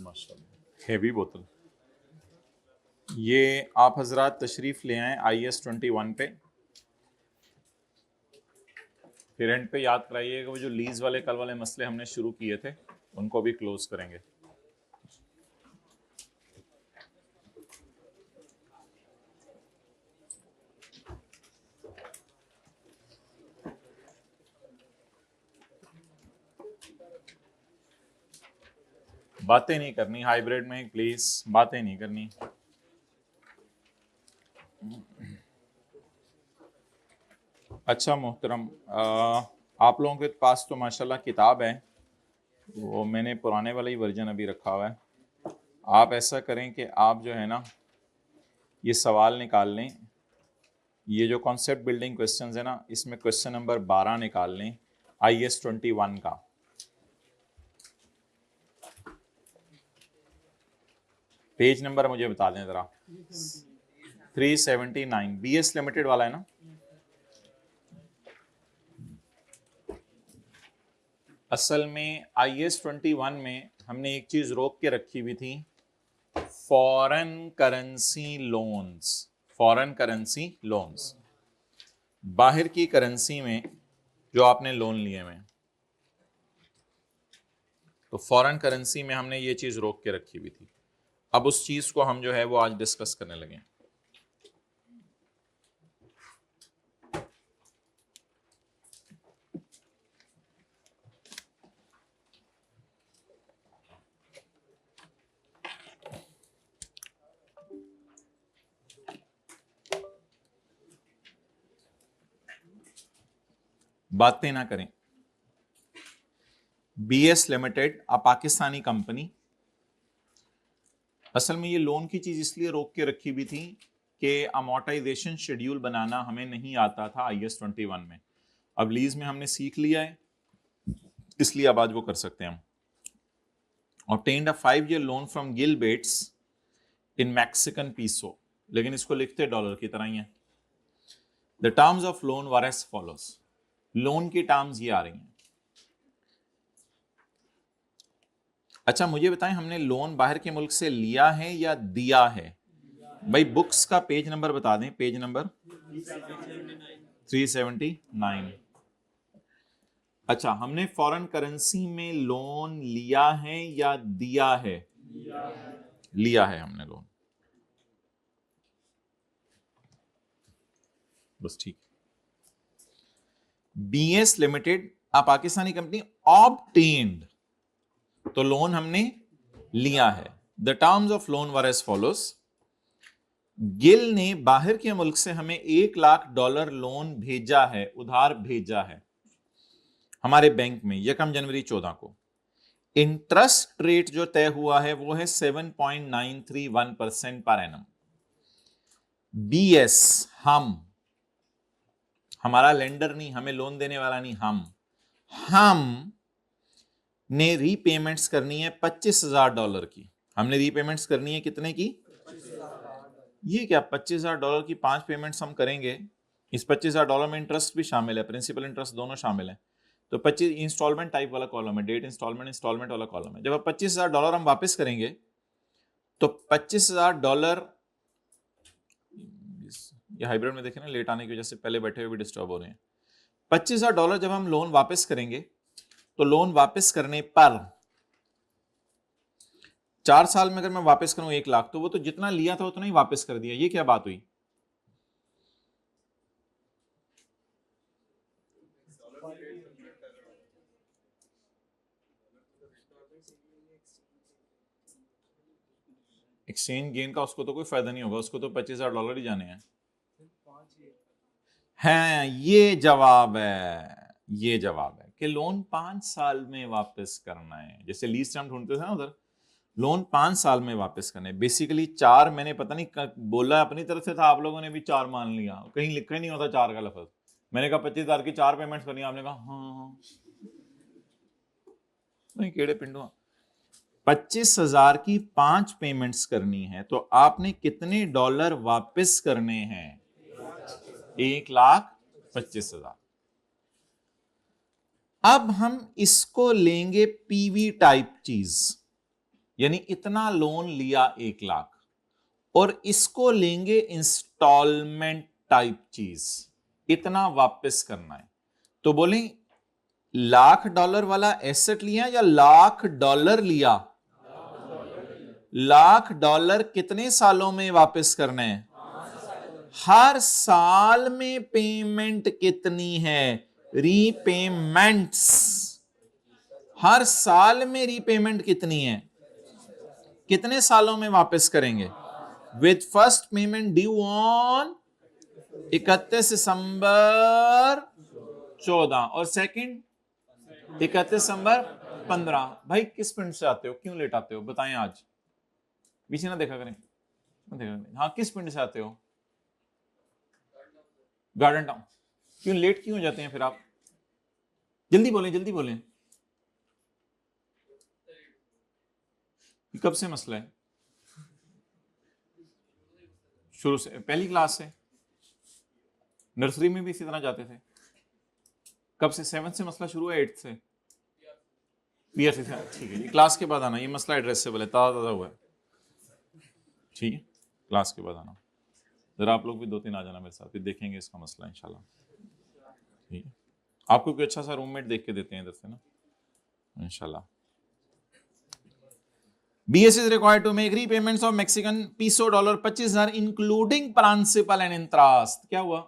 माशाल्लाह हैवी बोतल। ये आप हजरात तशरीफ ले आए IS-21 पे। फिर एंड पे याद कराइएगा वो जो लीज वाले कल वाले मसले हमने शुरू किए थे उनको भी क्लोज करेंगे। बातें नहीं करनी हाइब्रिड में, प्लीज बातें नहीं करनी। अच्छा मोहतरम, आप लोगों के पास तो माशाल्लाह किताब है, वो मैंने पुराने वाला ही वर्जन अभी रखा हुआ है। आप ऐसा करें कि आप जो है ना ये सवाल निकाल लें, ये जो कॉन्सेप्ट बिल्डिंग क्वेश्चंस है ना इसमें क्वेश्चन नंबर 12 निकाल लें IS-21 का। पेज नंबर मुझे बता दें जरा। 379 BS लिमिटेड वाला है ना। असल में IS-21 में हमने एक चीज रोक के रखी हुई थी, foreign currency loans. Foreign currency loans, बाहर की करेंसी में जो आपने लोन लिए हुए, तो फॉरेन करेंसी में हमने ये चीज रोक के रखी हुई थी। अब उस चीज को हम जो है वो आज डिस्कस करने लगे। बातें ना करें। BS limited a Pakistani company. असल में ये लोन की चीज इसलिए रोक के रखी हुई थी कि अमोर्टाइजेशन शेड्यूल बनाना हमें नहीं आता था IS-21 में। अब लीज में हमने सीख लिया है, इसलिए अब आज वो कर सकते हैं हम। Obtained a 5-year loan from Gilbates in Mexican peso, लेकिन इसको लिखते डॉलर की तरह ही है। The terms of loan were as follows. Loan की टर्म्स ये आ रही हैं। अच्छा मुझे बताएं, हमने लोन बाहर के मुल्क से लिया है या दिया है? भाई बुक्स का पेज नंबर बता दें, पेज नंबर 379। अच्छा, हमने फॉरेन करेंसी में लोन लिया है या दिया है? लिया है हमने लोन, बस ठीक। BS limited a Pakistani company obtained, तो लोन हमने लिया है। The terms of loan were as follows. Gill ने बाहर के मुल्क से हमें $1,00,000 लोन भेजा है, उधार भेजा है हमारे बैंक में 1 जनवरी 14 को। इंटरेस्ट रेट जो तय हुआ है वो है 7.931% पर एनम। BS हम, हमारा लेंडर नहीं, हमें लोन देने वाला नहीं, हम ने रीपेमेंट्स करनी है $25,000 की। हमने रीपेमेंट्स करनी है कितने की? ये क्या $25,000 की 5 पेमेंट्स हम करेंगे। इस $25,000 में इंटरेस्ट भी शामिल है, प्रिंसिपल इंटरेस्ट दोनों शामिल है। तो 25 इंस्टॉलमेंट टाइप वाला कॉलम है, डेट इंस्टॉलमेंट वाला कॉलम है। जब अब $25,000 हम वापस करेंगे तो $25,000, ये हाइब्रिड में देखें ना, लेट आने की वजह से पहले बैठे हुए भी डिस्टर्ब हो रहे हैं। $25,000 जब हम लोन वापस करेंगे तो लोन वापस करने पर 4 साल में अगर मैं वापस करूं 1,00,000, तो वो तो जितना लिया था उतना ही वापस कर दिया। ये क्या बात हुई? एक्सचेंज गेन का उसको तो कोई फायदा नहीं होगा, उसको तो $25,000 ही जाने हैं। ये जवाब है कि लोन 5 साल में वापस करना है। जैसे लीज टर्म ढूंढते थे ना उधर, लोन 5 साल में वापस करने। बेसिकली 4, मैंने पता नहीं बोला अपनी तरफ से था, आप लोगों ने भी 4 मान लिया, कहीं लिखा ही नहीं होता 4 का लफ्ज। मैंने कहा 25,000 की 4 पेमेंट्स करनी, आपने कहा हाँ। नहीं केड़े पिंडो, 25,000 की 5 पेमेंट्स करनी है तो आपने कितने डॉलर वापस करने हैं? 1,25,000। अब हम इसको लेंगे पीवी टाइप चीज। यानी इतना लोन लिया 1 लाख और इसको लेंगे इंस्टॉलमेंट टाइप चीज, इतना वापस करना है। तो बोले $1,00,000 वाला एसेट लिया या $1,00,000 लिया? $1,00,000 कितने सालों में वापस करने हैं? हर साल में पेमेंट कितनी है? रीपेमेंट्स। हर साल में रीपेमेंट कितनी है? कितने सालों में वापस करेंगे? With first payment due on 31 दिसंबर 14 और सेकंड 31 दिसंबर 15। भाई किस पिंड से आते हो, क्यों लेट आते हो बताएं? आज पीछे ना देखा करें, हाँ किस पिंड से आते हो? Garden town. क्यों लेट क्यों हो जाते हैं फिर आप? जल्दी बोलें, जल्दी बोलें। कब से मसला है? शुरू से, पहली क्लास से? नर्सरी में भी इसी तरह जाते थे? कब से? 7 से मसला शुरू है? 8 से? पीआरसी से? ठीक है, ये क्लास के बाद आना, ये मसला एड्रेसेबल है, ताज़ा हुआ है। ठीक है, क्लास के बाद आना। जरा आप लोग भी 2-3 आ जाना मेरे साथ, फिर देखेंगे इसका मसला इंशाल्लाह। ठीक है, आपको कोई अच्छा सा रूममेट देख के देते हैं इधर से ना इंशाल्लाह। BS is required to make repayments of Mexican peso $25,000 including principal and interest। क्या हुआ?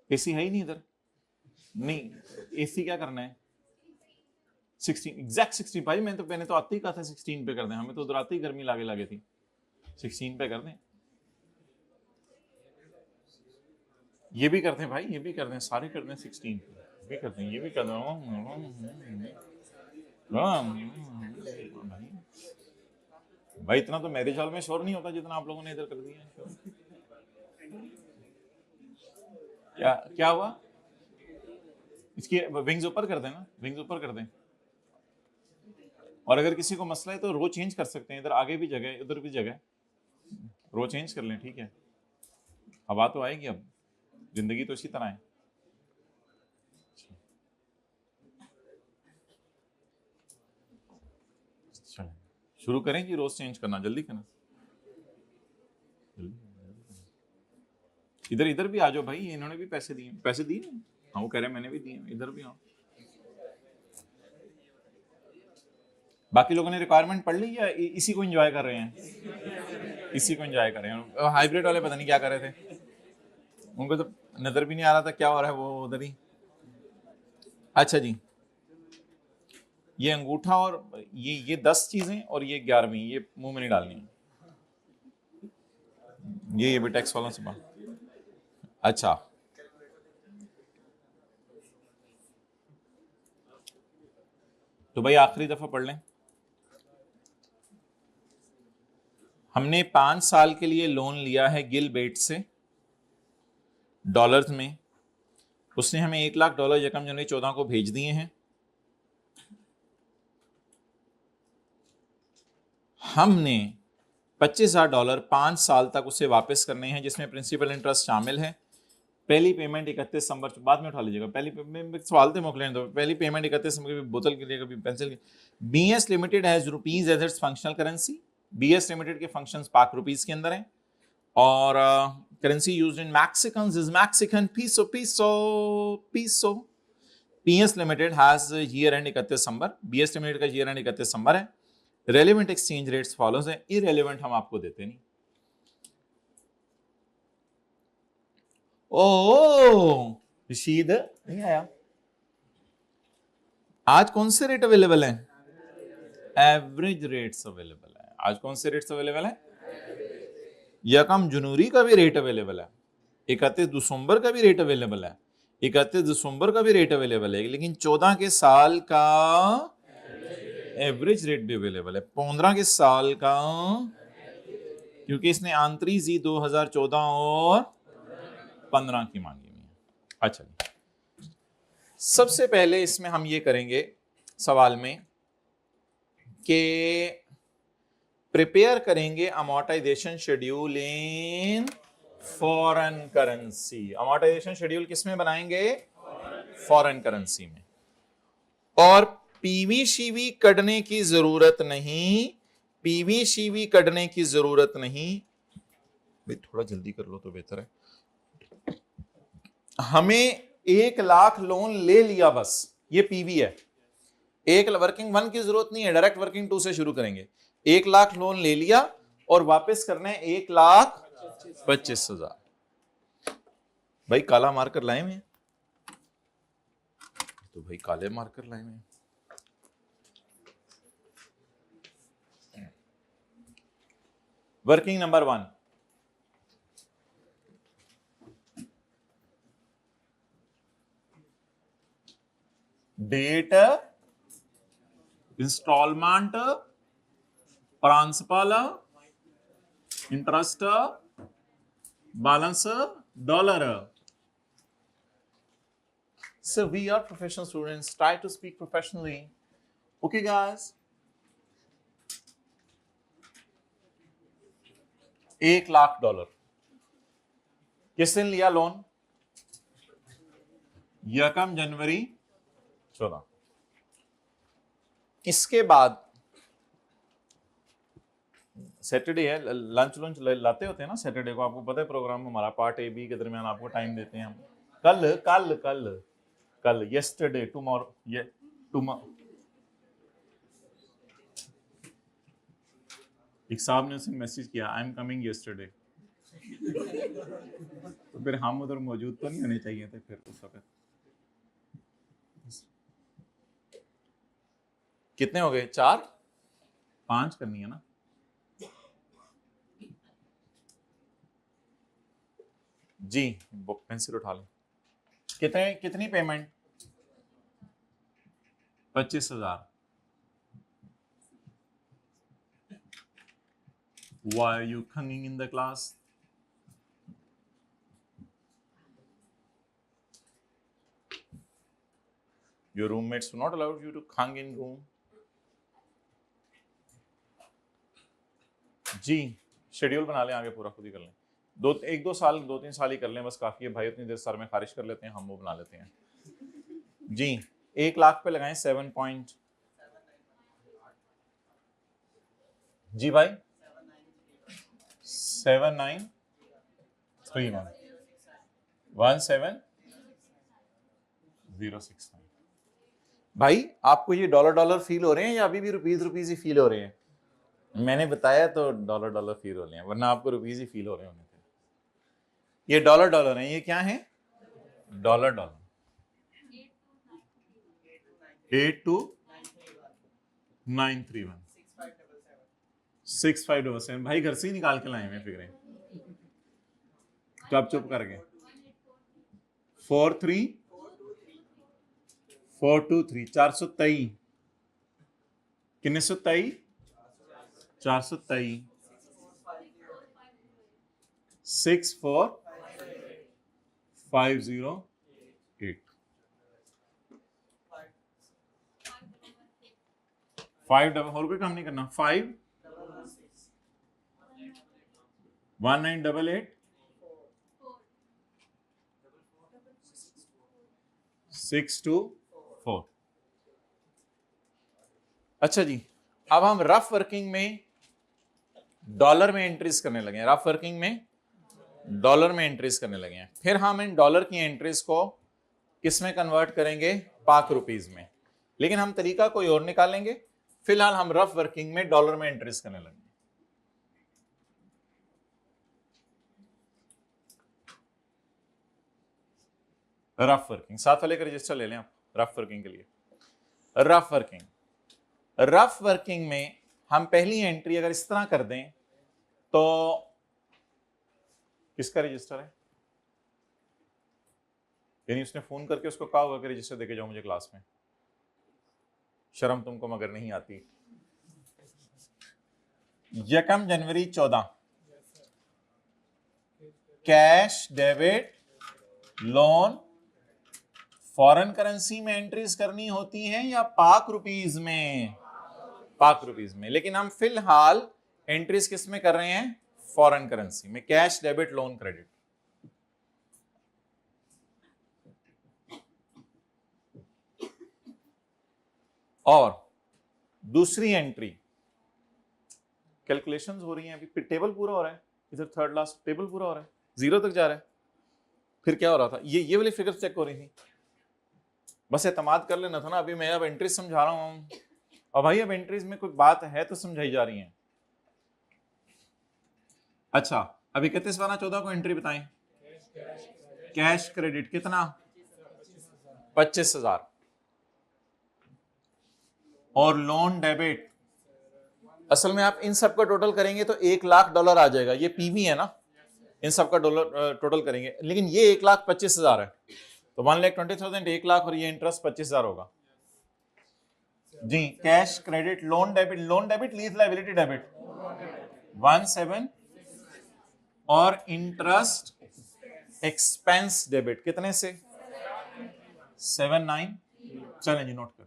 एसी है ही नहीं इधर। नहीं, एसी क्या करना है? 16 एग्जैक्ट 16। भाई मैं तो मैंने तो आते ही कहा था 16 पे कर दें, हमें तो उधर आते ही गर्मी लागे थी। 16 पे कर दें, ये भी करते हैं भाई, ये भी कर दें, सारे कर दें 16 पे भी कर दें, ये भी कर दें। भाई इतना तो मैरिज हॉल में शोर नहीं होता जितना आप लोगों ने इधर कर दिया। क्या क्या हुआ? इसकी विंग्स ऊपर कर दें ना, विंग्स ऊपर कर दें। और अगर किसी को मसला है तो रो चेंज कर सकते हैं, इधर आगे भी जगह है, उधर भी जगह है, रो चेंज कर लें। ठीक है, हवा तो आएगी, अब जिंदगी तो इसी तरह है। शुरू करें कि रोज चेंज करना? जल्दी करना, इधर इधर भी आ जाओ भाई, इन्होंने भी पैसे दिए, पैसे दिए। हाँ वो कह रहे हैं मैंने भी दिए, इधर भी आओ। बाकी लोगों ने रिक्वायरमेंट पढ़ ली या इसी को एंजॉय कर रहे हैं? इसी को एंजॉय कर रहे हैं। हाइब्रिड वाले पता नहीं क्या कर रहे थे, उनको तो नजर भी नहीं आ रहा था क्या हो रहा है, वो उधर ही। अच्छा जी, ये अंगूठा और ये 10 चीजें और ये 11वीं, ये मुंह में नहीं डालनी है। ये भी टैक्स वालों से बात। अच्छा, तो भाई आखिरी दफा पढ़ लें। हमने 5 साल के लिए लोन लिया है गिल बेट से डॉलर्स में। उसने हमें $1 लाख यकम जनवरी 14 को भेज दिए हैं। हमने $25,000 5 साल तक उसे वापस करने हैं, जिसमें प्रिंसिपल इंटरेस्ट शामिल है। पहली पेमेंट 31 दिसंबर, बाद में उठा लीजिएगा। पहली सवाल थे मोकलें दो। पहली पेमेंट 31 दिसंबर की, बोतल के लिए कभी पेंसिल की। BS limited has rupees as its functional currency. BS limited के फंक्शंस पाक रुपीज के अंदर हैं और currency used in Mexican is Mexican peso peso peso. PS limited has year end 31 December. BS limited का ईयर एंड 31 दिसंबर है। Relevant exchange rates follows है, irrelevant हम आपको देते नहीं। ओ रशीद नहीं आया आज। कौन से रेट अवेलेबल है? एवरेज रेट्स अवेलेबल है आज। कौन से रेट्स अवेलेबल है? यकम जनवरी का भी रेट अवेलेबल है, 31 दिसंबर का भी रेट अवेलेबल है, 31 दिसंबर का भी रेट अवेलेबल है, लेकिन 14 के साल का एवरेज रेट भी अवेलेबल है, 15 के साल का, क्योंकि इसने आंतरिक जी 2014 और 15 की मांगी हुई है। अच्छा, सबसे पहले इसमें हम ये करेंगे सवाल में कि प्रिपेयर करेंगे amortisation schedule in foreign currency. Amortisation schedule किस में बनाएंगे? फॉरेन करेंसी में। और पीवी करने की जरूरत नहीं, पीवी करने की जरूरत नहीं। भाई थोड़ा जल्दी कर लो तो बेहतर है। हमें 1,00,000 लोन ले लिया, बस ये पीवी है। एक वर्किंग 1 की जरूरत नहीं है, डायरेक्ट वर्किंग 2 से शुरू करेंगे। 1,00,000 लोन ले लिया और वापस करना है 1,25,000। भाई काला मार्कर लाए में, तो भाई काले मार्कर लाए में। Working number 1, date, instalment, principal, interest, balance, dollar. So we are professional students. Try to speak professionally. Okay, guys. $1,00,000 किस दिन लिया लोन? 1 जनवरी 14। इसके बाद सैटरडे है, लंच लाते होते हैं ना सैटरडे को, आपको पता है प्रोग्राम हमारा पार्ट ए बी के दरमियान आपको टाइम देते हैं हम। कल कल कल कल यस्टरडे, टुमारो, ये टुमारो। एक साहब ने उसे मैसेज किया, आई एम कमिंग यस्टरडे। तो फिर हम उधर मौजूद तो नहीं होने चाहिए थे फिर उस वक्त। कितने हो गए? 4, 5 करनी है ना। जी पेंसिल उठा लें। कितनी payment? 25,000। Why are you hanging in the class? Your roommates do not allow you to hang in room. जी शेड्यूल बना लें, आगे पूरा खुद ही कर लें। 2-3 साल ही कर लें, बस काफी है भाई। उतनी देर सर में खारिज कर लेते हैं, हम वो बना लेते हैं। जी 1,00,000 पे लगाएं 7 पॉइंट। जी भाई 7931 17069। भाई आपको ये डॉलर फील हो रहे हैं या अभी भी रुपीज ही फील हो रहे हैं? मैंने बताया तो डॉलर फील हो रहे हैं, वरना आपको रुपीज ही फील हो रहे होने थे। ये डॉलर हैं। ये क्या है? डॉलर 82931 6577। भाई घर से ही निकाल के लाए हैं फिक्रें, तो आप चुप कर गए। 43423 423 कितने 123 423 64508 5 और कोई काम नहीं करना। 51988 624। अच्छा जी, अब हम रफ वर्किंग में डॉलर में एंट्रीज करने लगे हैं। रफ वर्किंग में डॉलर में एंट्रीज करने लगे हैं। फिर हम इन डॉलर की एंट्रीज को किस में कन्वर्ट करेंगे? पाक रुपीज में। लेकिन हम तरीका कोई और निकालेंगे। फिलहाल हम रफ वर्किंग में डॉलर में एंट्रीज करने लगे। रफ वर्किंग साथ वाले का रजिस्टर ले लें आप रफ वर्किंग के लिए। रफ वर्किंग में हम पहली एंट्री अगर इस तरह कर दें तो किसका रजिस्टर है? यानी उसने फोन करके उसको कहा होगा कि रजिस्टर देके जाओ मुझे क्लास में। शर्म तुमको मगर नहीं आती। 1 जनवरी 14 cash debit loan foreign currency में एंट्रीज करनी होती हैं या पाक रुपीज में? पाक रुपीज में। लेकिन हम फिलहाल एंट्रीज किस में कर रहे हैं? फॉरेन करेंसी में। Cash debit loan credit. और दूसरी एंट्री कैलकुलेशंस हो रही हैं, अभी टेबल पूरा हो रहा है, इधर थर्ड लास्ट टेबल पूरा हो रहा है, 0 तक जा रहा है। फिर क्या हो रहा था, ये वाली फिगर चेक हो रही थी। बस एतमाद कर लेना था ना, अभी मैं अब एंट्रीज समझा रहा हूं, और भाई अब एंट्रीज में कोई बात है तो समझाई जा रही है। अच्छा, अभी 31/12/14 को एंट्री बताएं। कैश क्रेडिट कितना, 25,000, और लोन डेबिट, असल में आप इन सब का टोटल करेंगे तो $1,00,000 आ जाएगा। ये पीवी है ना, इन सब का डॉलर टोटल करेंगे, लेकिन ये 1,25,000 है, तो 1,20,000 1,00,000, और ये इंटरेस्ट 25,000 होगा जी। Cash credit loan debit, loan debit lease liability debit 17, और इंटरेस्ट एक्सपेंस डेबिट कितने से, 79। चलें जी, नोट करें।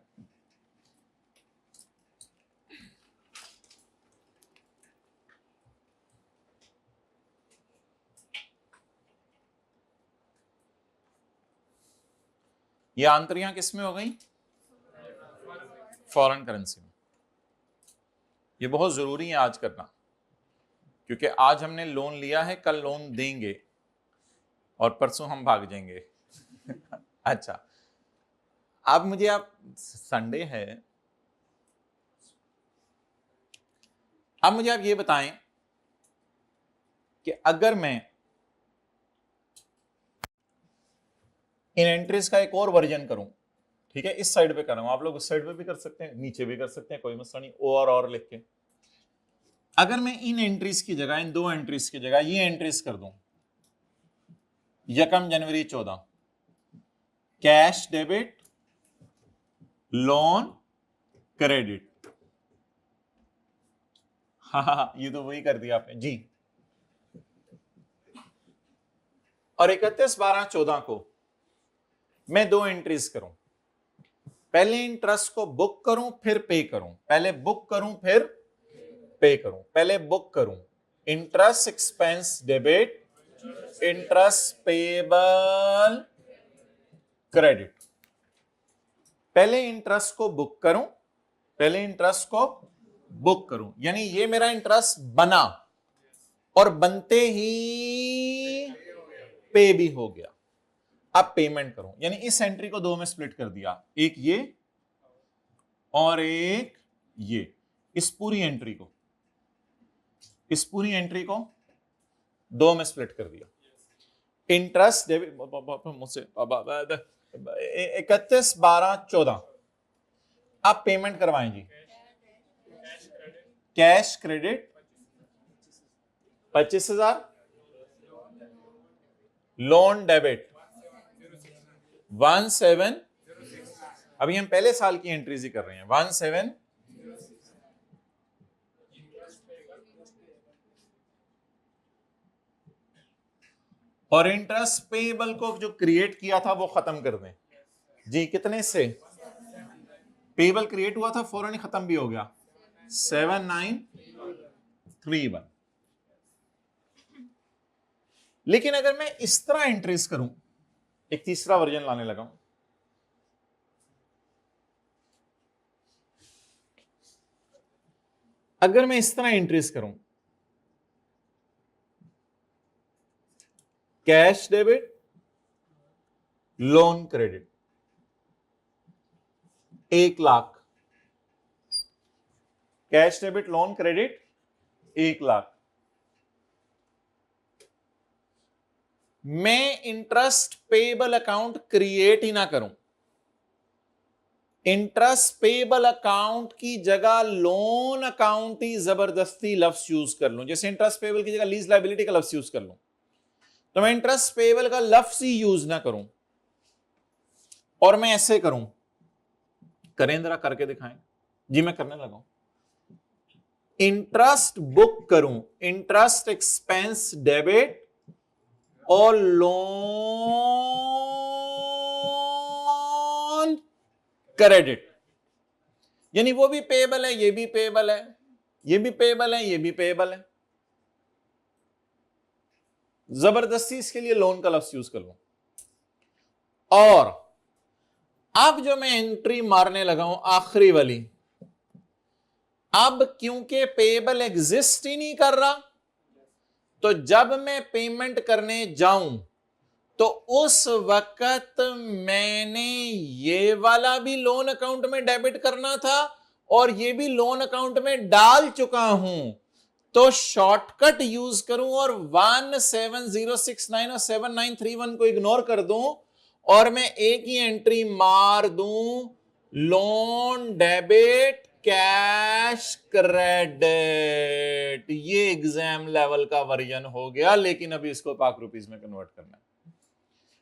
ये आंतरियां किस में हो गई, फॉरेन करेंसी में। ये बहुत जरूरी है आज करना, क्योंकि आज हमने लोन लिया है, कल लोन देंगे, और परसों हम भाग जाएंगे। अच्छा, अब मुझे आप, संडे है, अब मुझे आप ये बताएं कि अगर मैं इन एंट्रीज का एक और वर्जन करूं, ठीक है, इस साइड पे कर रहा हूं, आप लोग उस साइड पे भी कर सकते हैं, नीचे भी कर सकते हैं, कोई मसला नहीं, और लिख के। अगर मैं इन एंट्रीज की जगह, इन दो एंट्रीज की जगह ये एंट्रीज कर दूं, 1 जनवरी 14, कैश डेबिट लोन क्रेडिट, हाँ ये तो वही कर दिया आपने जी। और 31/12/14 को मैं दो एंट्रीज करूं, पहले इंटरेस्ट को बुक करूं फिर पे करूं, पहले बुक करूं फिर पे करूं, पहले बुक करूं interest expense debit, interest payable credit, पहले इंटरेस्ट को बुक करूं, पहले इंटरेस्ट को बुक करूं, यानी ये मेरा इंटरेस्ट बना और बनते ही पे भी हो गया। अब पेमेंट करूं, यानी इस एंट्री को दो में स्प्लिट कर दिया, एक ये और एक ये, इस पूरी एंट्री को दो में स्प्लिट कर दिया। इंटरेस्ट डेबिट मुझसे 31/12/14, आप पेमेंट करवाएं जी। कैश क्रेडिट 25,000, लोन डेबिट 17, अभी हम पहले साल की एंट्रीज ही कर रहे हैं, 17, और इंटरेस्ट पेबल को जो क्रिएट किया था वो खत्म कर दें जी। कितने से, पेबल क्रिएट हुआ था, फौरन ही खत्म भी हो गया, 7931। लेकिन अगर मैं इस तरह एंट्रीज करूं, एक तीसरा वर्जन लाने लगा हूं, अगर मैं इस तरह एंट्रीज करूं, cash debit loan credit 1,00,000, cash debit loan credit 1,00,000, मैं इंटरेस्ट पेबल अकाउंट क्रिएट ही ना करूं, इंटरेस्ट पेबल अकाउंट की जगह लोन अकाउंट ही जबरदस्ती लफ्ज यूज कर लूं, जैसे इंटरेस्ट पेबल की जगह लीज लायबिलिटी का लफ्ज यूज कर लूं, तो मैं इंटरेस्ट पेबल का लफ्ज ही यूज ना करूं, और मैं ऐसे करूं, करें जरा, करके दिखाएं जी, मैं करने लगा हूं, इंटरेस्ट बुक करूं, इंटरेस्ट एक्सपेंस डेबिट और लोन क्रेडिट, यानी वो भी पेबल है, ये भी पेबल है, ये भी पेबल है, ये भी पेबल है, जबरदस्ती इसके लिए लोन का लफ्ज यूज कर लूं। और अब जो मैं एंट्री मारने लगा हूं आखिरी वाली, अब क्योंकि पेएबल एग्जिस्ट ही नहीं कर रहा, तो जब मैं पेमेंट करने जाऊं तो उस वक्त मैंने ये वाला भी लोन अकाउंट में डेबिट करना था और ये भी लोन अकाउंट में डाल चुका हूं, तो शॉर्टकट यूज करूं और 1706 और 7931 को इग्नोर कर दूं और मैं एक ही एंट्री मार दूं, लोन डेबिट कैश क्रेडिट। ये एग्जाम लेवल का वर्जन हो गया, लेकिन अभी इसको पाक रुपीस में कन्वर्ट करना है।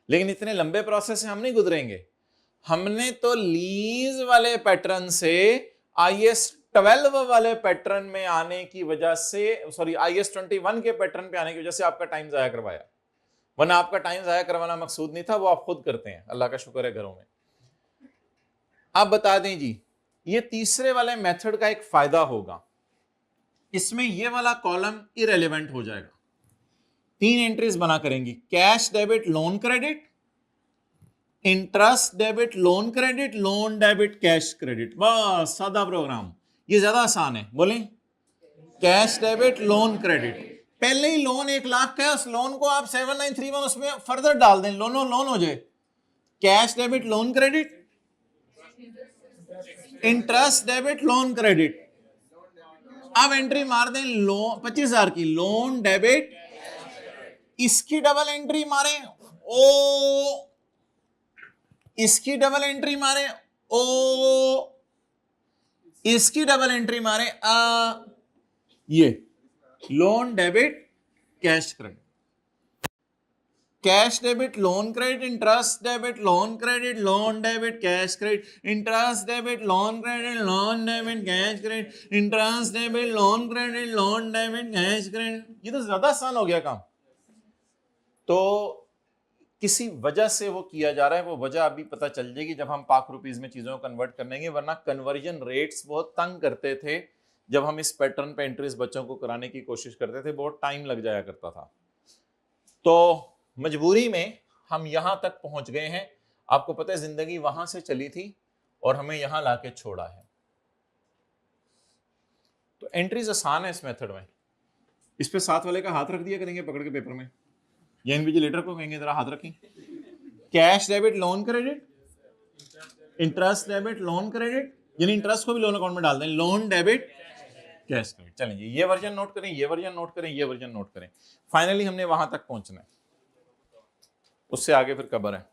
लेकिन इतने लंबे प्रोसेस से हम नहीं गुजरेंगे, हमने तो लीज वाले पैटर्न से IAS 12 वाले पैटर्न में आने की वजह से, सॉरी IAS 21 के पैटर्न पे आने की वजह से आपका टाइम जाया करवाया, वरना आपका टाइम जाया करवाना मकसूद नहीं था, वो आप खुद करते हैं, अल्लाह का शुक्र है घरों में। आप बता दें जी, ये तीसरे वाले मेथड का एक फायदा होगा, इसमें ये वाला कॉलम इरेलीवेंट हो जाएगा। 3 एंट्रीज बना करेंगी, cash debit loan credit, interest debit loan credit, loan debit cash credit, बस सादा प्रोग्राम। ये ज्यादा आसान है, बोलें कैश डेबिट लोन क्रेडिट। पहले ही लोन 1 लाख का है, उस लोन को आप 7931 उसमें फर्दर डाल दें, लोनो लोन हो जाए। Cash debit loan credit, interest debit loan credit. अब एंट्री मार दें लोन 25,000 की, लोन डेबिट, इसकी डबल एंट्री मारें ओ, इसकी डबल एंट्री मारें ओ, इसकी डबल एंट्री मारें ये loan debit cash credit, cash debit loan credit, interest debit loan credit, loan debit cash credit, interest debit loan credit, loan debit cash credit, interest debit loan credit, loan debit cash credit. ये तो ज्यादा आसान हो गया काम। तो किसी वजह से वो किया जा रहा है, वो वजह अभी पता चल जाएगी जब हम पाक रुपीज में चीजों को कन्वर्ट करेंगे, वरना कन्वर्जन रेट्स बहुत तंग करते थे। जब हम इस पैटर्न पे एंट्रीज बच्चों को कराने की कोशिश करते थे, बहुत टाइम लग जाया करता था। तो मजबूरी में हम यहां तक पहुंच गए हैं। आपको पता है जिंदगी वहां से चली थी और हमें यहां लाके छोड़ा है। तो एंट्रीज आसान है इस मेथड में। इस पे साथ वाले का हाथ रख दिया करेंगे पकड़ के पेपर में, या इन्विजिलेटर को कहेंगे जरा हाथ रखें। Cash debit loan credit, interest debit loan credit, यानी इंटरेस्ट को भी लोन अकाउंट में डाल दें, लोन डेबिट कैश क्रेडिट। चलेंगे, ये वर्जन नोट करें, ये वर्जन नोट करें, ये वर्जन नोट करें। फाइनली हमने वहां तक पहुंचना है, उससे आगे फिर कबर है।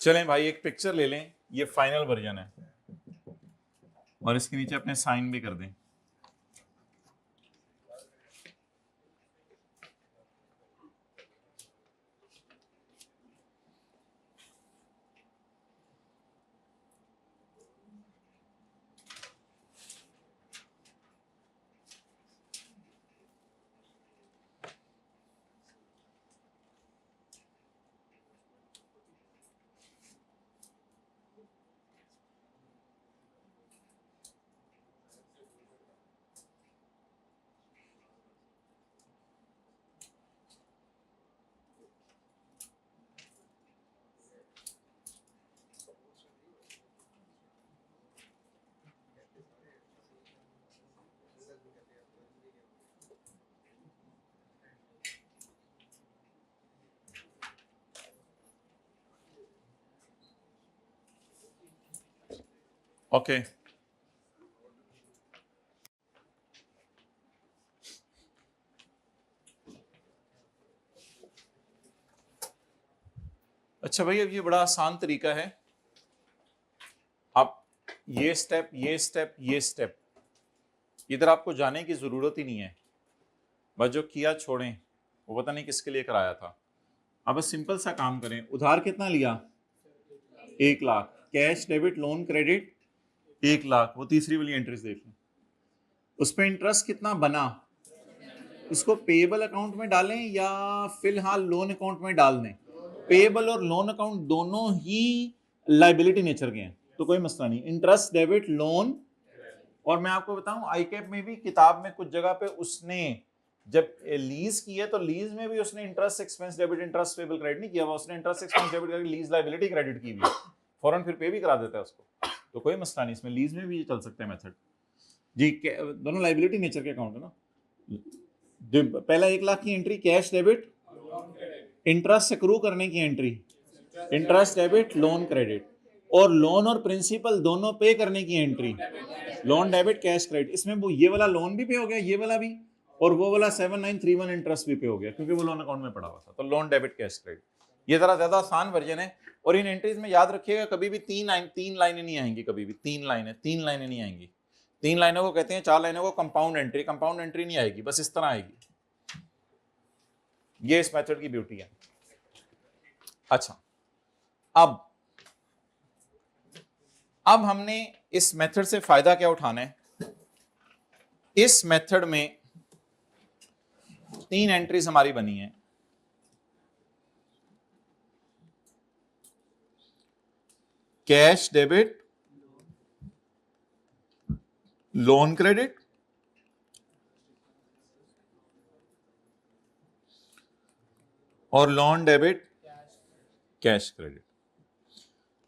चलें भाई, एक पिक्चर ले लें, ये फाइनल वर्जन है और इसके नीचे अपने साइन भी कर दें। ओके अच्छा भाई, अब ये बड़ा आसान तरीका है। आप ये स्टेप, ये स्टेप, ये स्टेप, इधर आपको जाने की जरूरत ही नहीं है, बस जो किया छोड़ें, वो पता नहीं किसके लिए कराया था। अब बस सिंपल सा काम करें। उधार कितना लिया? 1 lakh. Cash, debit, loan, credit 1 lakh. वो तीसरी वाली एंट्रीज देख लें, उस पर इंटरेस्ट कितना बना, इसको पेएबल अकाउंट में डालें या फिलहाल लोन अकाउंट में डाल दें। पेएबल और लोन अकाउंट दोनों ही लाइबिलिटी नेचर के हैं, तो कोई मसला नहीं। Interest, debit, loan. और मैं आपको बताऊं, आईकैप में भी किताब में कुछ जगह पे उसने जब लीज की है तो लीज में भी उसने interest expense debit interest payable credit नहीं किया हुआ, उसने इंटरेस्ट एक्सपेंस डेबिट करके लीज लायबिलिटी क्रेडिट की हुई, फौरन फिर पे भी करा देता है उसको, तो कोई मसला नहीं, इसमें लीज में भी ये चल सकते हैं मेथड जी। दोनों लायबिलिटी नेचर के अकाउंट है ना। पहला 1 लाख की entry cash debit, interest accrue करने की entry interest debit loan credit, और लोन और प्रिंसिपल दोनों पे करने की entry loan debit cash credit. इसमें वो ये वाला लोन भी पे हो गया, ये वाला भी, और वो वाला 7931 इंटरेस्ट भी पे हो गया क्योंकि वो लोन अकाउंट में पड़ा हुआ था। तो लोन डेबिट कैश क्रेडिट, ये जरा ज्यादा आसान वर्जन है। और इन एंट्रीज में याद रखिएगा कभी भी तीन लाइनें नहीं आएंगी, कभी भी तीन लाइनें नहीं आएंगी। 3 लाइनों को कहते हैं, 4 लाइनों को कंपाउंड एंट्री नहीं आएगी, बस इस तरह आएगी। ये इस मेथड की ब्यूटी है। अच्छा, अब हमने इस मेथड से फायदा क्या उठाना है। इस मेथड में 3 एंट्रीज हमारी बनी है। कैश डेबिट, लोन क्रेडिट और लोन डेबिट कैश क्रेडिट।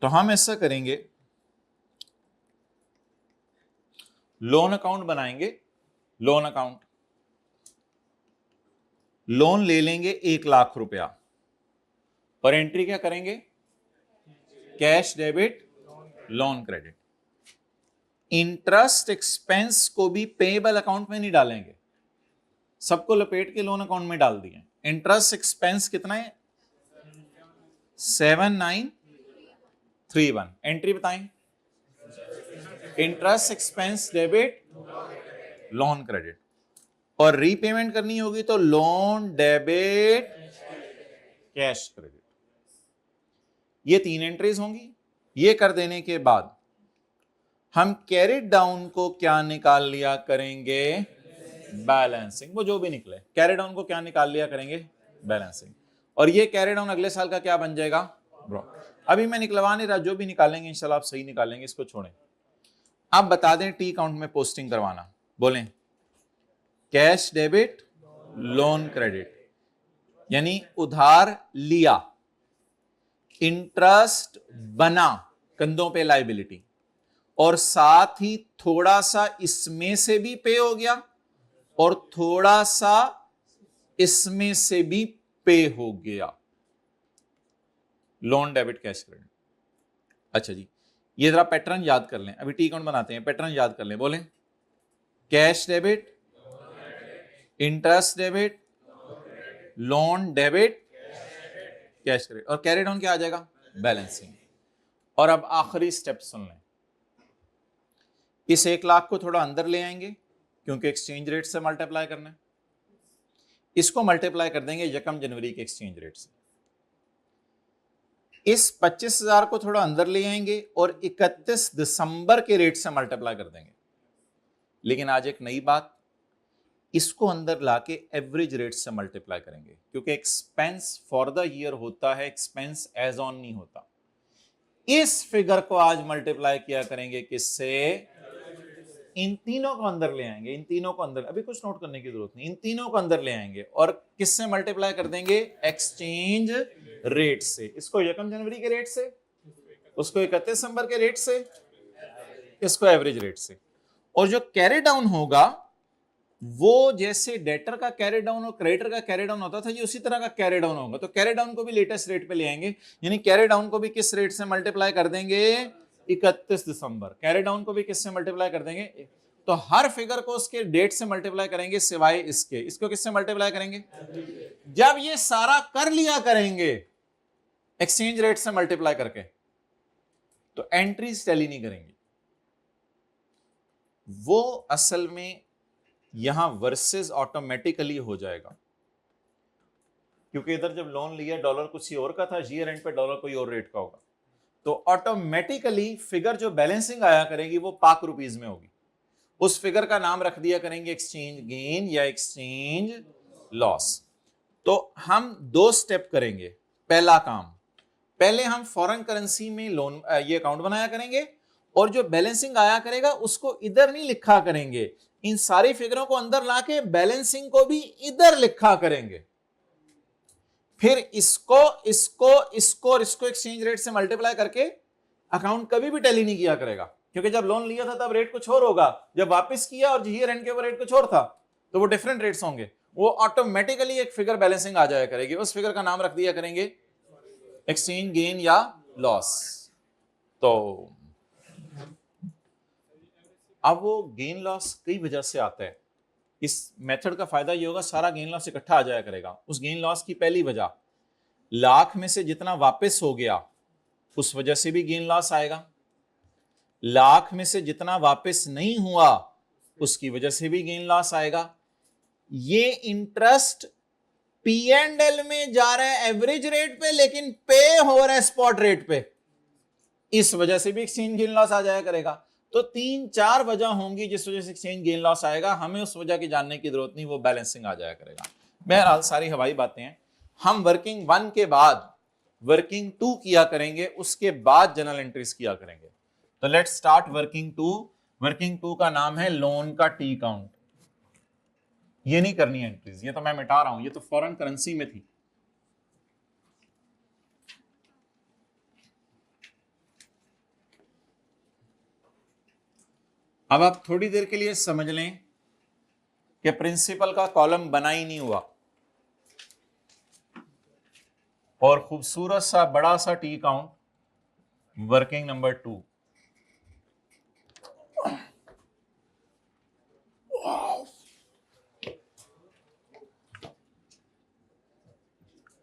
तो हम ऐसा करेंगे, लोन अकाउंट बनाएंगे, लोन अकाउंट, लोन ले लेंगे 1 लाख रुपया, और एंट्री क्या करेंगे, cash debit loan credit. Interest expense को भी पेएबल अकाउंट में नहीं डालेंगे, सबको लपेट के लोन अकाउंट में डाल दिए। इंटरेस्ट एक्सपेंस कितना है, 7931। एंट्री बताएं, interest expense debit loan credit, और रीपेमेंट करनी होगी तो लोन डेबिट कैश क्रेडिट। ये 3 एंट्रीज होंगी। ये कर देने के बाद हम कैरिड डाउन को क्या निकाल लिया करेंगे, बैलेंसिंग। वो जो भी निकले, कैरी डाउन को क्या निकाल लिया करेंगे, बैलेंसिंग। और ये कैरी डाउन अगले साल का क्या बन जाएगा, अभी मैं निकलवा नहीं रहा, जो भी निकालेंगे इंशाल्लाह आप सही निकालेंगे, इसको छोड़ें। आप बता दें टी अकाउंट में पोस्टिंग करवाना, बोलें कैश डेबिट लोन क्रेडिट, यानी उधार लिया, इंटरेस्ट बना कंधों पे लायबिलिटी, और साथ ही थोड़ा सा इसमें से भी पे हो गया और थोड़ा सा इसमें से भी पे हो गया, लोन डेबिट कैश क्रेडिट। अच्छा जी, ये जरा पैटर्न याद कर लें, अभी टी अकाउंट बनाते हैं, पैटर्न याद कर लें, बोलें cash debit, interest debit, loan debit cash credit, और कैरी डाउन क्या आ जाएगा, बैलेंसिंग। और अब आखिरी स्टेप सुन लें, इस 1 लाख को थोड़ा अंदर ले आएंगे क्योंकि एक्सचेंज रेट से मल्टीप्लाई करना है, इसको मल्टीप्लाई कर देंगे 1 जनवरी के एक्सचेंज रेट से। इस 25,000 को थोड़ा अंदर ले आएंगे और 31 दिसंबर के रेट से मल्टीप्लाई कर देंगे। लेकिन आज एक नई बात, इसको अंदर लाके एवरेज रेट से मल्टीप्लाई करेंगे, क्योंकि एक्सपेंस फॉर द ईयर होता है, एक्सपेंस एज ऑन नहीं होता। इस फिगर को आज मल्टीप्लाई किया करेंगे किससे, इन तीनों को अंदर ले आएंगे, इन तीनों को अंदर, अभी कुछ नोट करने की जरूरत नहीं, इन तीनों को अंदर ले आएंगे और किससे मल्टीप्लाई कर देंगे, एक्सचेंज रेट से। इसको 1 जनवरी के रेट से, उसको 31 दिसंबर के रेट से, इसको एवरेज रेट से। और जो कैरी डाउन होगा वो जैसे डेटर का कैरी डाउन और क्रेडिटर का कैरी डाउन होता था, ये उसी तरह का कैरी डाउन होगा। तो कैरी डाउन को भी लेटेस्ट रेट पे ले आएंगे, यानी कैरी डाउन को भी किस रेट से मल्टीप्लाई कर देंगे, 31 दिसंबर, कैरी डाउन को भी किससे मल्टीप्लाई कर देंगे, तो हर फिगर को उसके डेट से मल्टीप्लाई करेंगे सिवाय इसके, इसको किससे मल्टीप्लाई करेंगे, जब ये सारा कर लिया करेंगे एक्सचेंज रेट से मल्टीप्लाई करके, तो एंट्रीज टैली नहीं करेंगी। वो असल में यहां वर्सेस ऑटोमेटिकली हो जाएगा, क्योंकि इधर जब लोन लिया डॉलर कुछ ही और का था, ईयर एंड पे डॉलर कोई और रेट का होगा, तो ऑटोमेटिकली फिगर जो बैलेंसिंग आया करेगी वो पाक रुपीज में होगी। उस फिगर का नाम रख दिया करेंगे एक्सचेंज गेन या एक्सचेंज लॉस। तो हम 2 स्टेप करेंगे। पहला काम, पहले हम फॉरेन करेंसी में लोन ये अकाउंट बनाया करेंगे, और जो बैलेंसिंग आया करेगा उसको इधर नहीं लिखा करेंगे, इन सारी फिगरों को अंदर लाके बैलेंसिंग को भी इधर लिखा करेंगे। फिर इसको इसको इसको और इसको एक्सचेंज रेट से मल्टीप्लाई करके अकाउंट कभी भी टैली नहीं किया करेगा, क्योंकि जब लोन लिया था तब रेट कुछ और होगा, जब वापस किया और ईयर एंड के ऊपर रेट कुछ और था, तो वो डिफरेंट रेट्स होंगे। वो ऑटोमेटिकली एक फिगर बैलेंसिंग आ जाया करेगी, उस फिगर का नाम रख दिया करेंगे एक्सचेंज गेन या लॉस। तो अब वो गेन लॉस कई वजह से आता है। इस मेथड का फायदा ये होगा सारा गेन लॉस इकट्ठा आ जाया करेगा। उस गेन लॉस की पहली वजह, लाख में से जितना वापस हो गया उस वजह से भी गेन लॉस आएगा, लाख में से जितना वापस नहीं हुआ उसकी वजह से भी गेन लॉस आएगा। ये इंटरेस्ट P&L में जा रहा है एवरेज रेट पे, लेकिन पे हो रहा है स्पॉट रेट पे, इस वजह से भी एक्सचेंज गेन लॉस आ जाया करेगा। तो 3-4 वजह होंगी जिस वजह से एक्सचेंज गेन लॉस आएगा, हमें उस वजह की जानने की जरूरत नहीं, वो बैलेंसिंग आ जाया करेगा। बहरहाल सारी हवाई बातें हैं। हम वर्किंग 1 के बाद वर्किंग 2 किया करेंगे, उसके बाद जनरल एंट्रीज किया करेंगे। तो लेट्स स्टार्ट वर्किंग 2। वर्किंग 2 का नाम है लोन का टी काउंट। ये नहीं करनी एंट्रीज, ये तो मैं मिटा रहा हूं, ये तो फॉरेन करेंसी में थी। अब आप थोड़ी देर के लिए समझ लें कि प्रिंसिपल का कॉलम बना ही नहीं हुआ, और खूबसूरत सा बड़ा सा T count working number 2।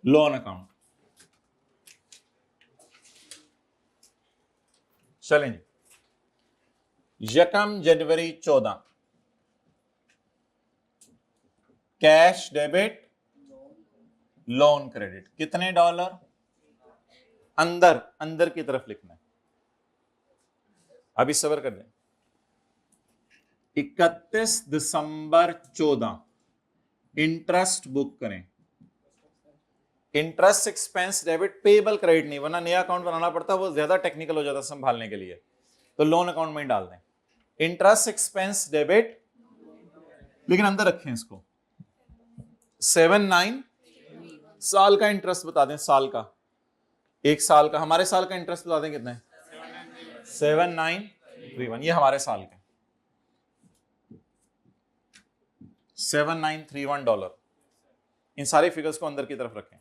Loan account. चलें जी, 1 जनवरी 14 कैश डेबिट लोन क्रेडिट, कितने डॉलर, अंदर अंदर की तरफ लिखना है। अभी सबर कर दें। 31 दिसंबर 14 इंटरेस्ट बुक करें। Interest expense debit, payable credit नहीं, वरना नया अकाउंट बनाना पड़ता, वो ज्यादा टेक्निकल हो जाता संभालने के लिए, तो लोन अकाउंट में ही डाल दें। इंटरेस्ट एक्सपेंस डेबिट, लेकिन अंदर रखें इसको। 79 साल का इंटरेस्ट बता दें, साल का, 1 साल का, हमारे साल का इंटरेस्ट बता दें कितना है, 7931, ये हमारे साल का 7931 डॉलर। इन सारे फिगर्स को अंदर की तरफ रखें।